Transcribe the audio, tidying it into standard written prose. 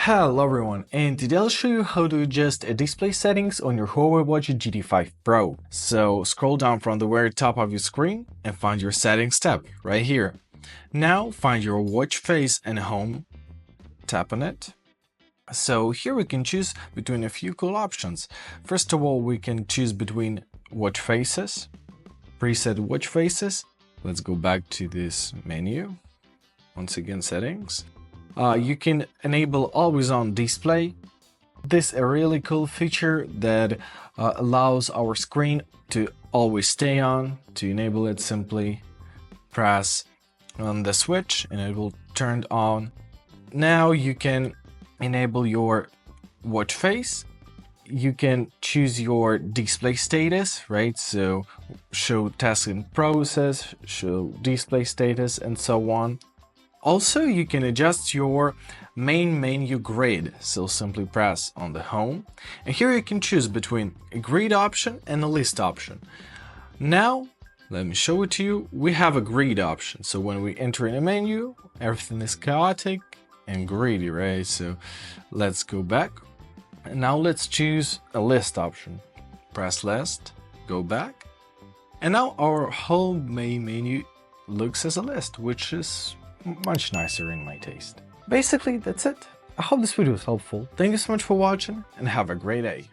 Hello everyone, and today I'll show you how to adjust display settings on your Huawei Watch GT 5 Pro. So scroll down from the very top of your screen and find your settings tab right here. Now find your watch face and home, tap on it. So here we can choose between a few cool options. First of all, we can choose between watch faces, preset watch faces. Let's go back to this menu. Once again, settings. You can enable always on display. This is a really cool feature that allows our screen to always stay on. To enable it, simply press on the switch and it will turn on. Now you can enable your watch face. You can choose your display status, right? So show task in process, show display status, and so on. Also, you can adjust your main menu grid, so simply press on the home, and here you can choose between a grid option and a list option. Now, let me show it to you. We have a grid option, so when we enter in a menu, everything is chaotic and greedy, right? So let's go back. And now let's choose a list option. Press list, go back, and now our whole main menu looks as a list, which is much nicer in my taste. Basically, that's it. I hope this video was helpful. Thank you so much for watching and have a great day.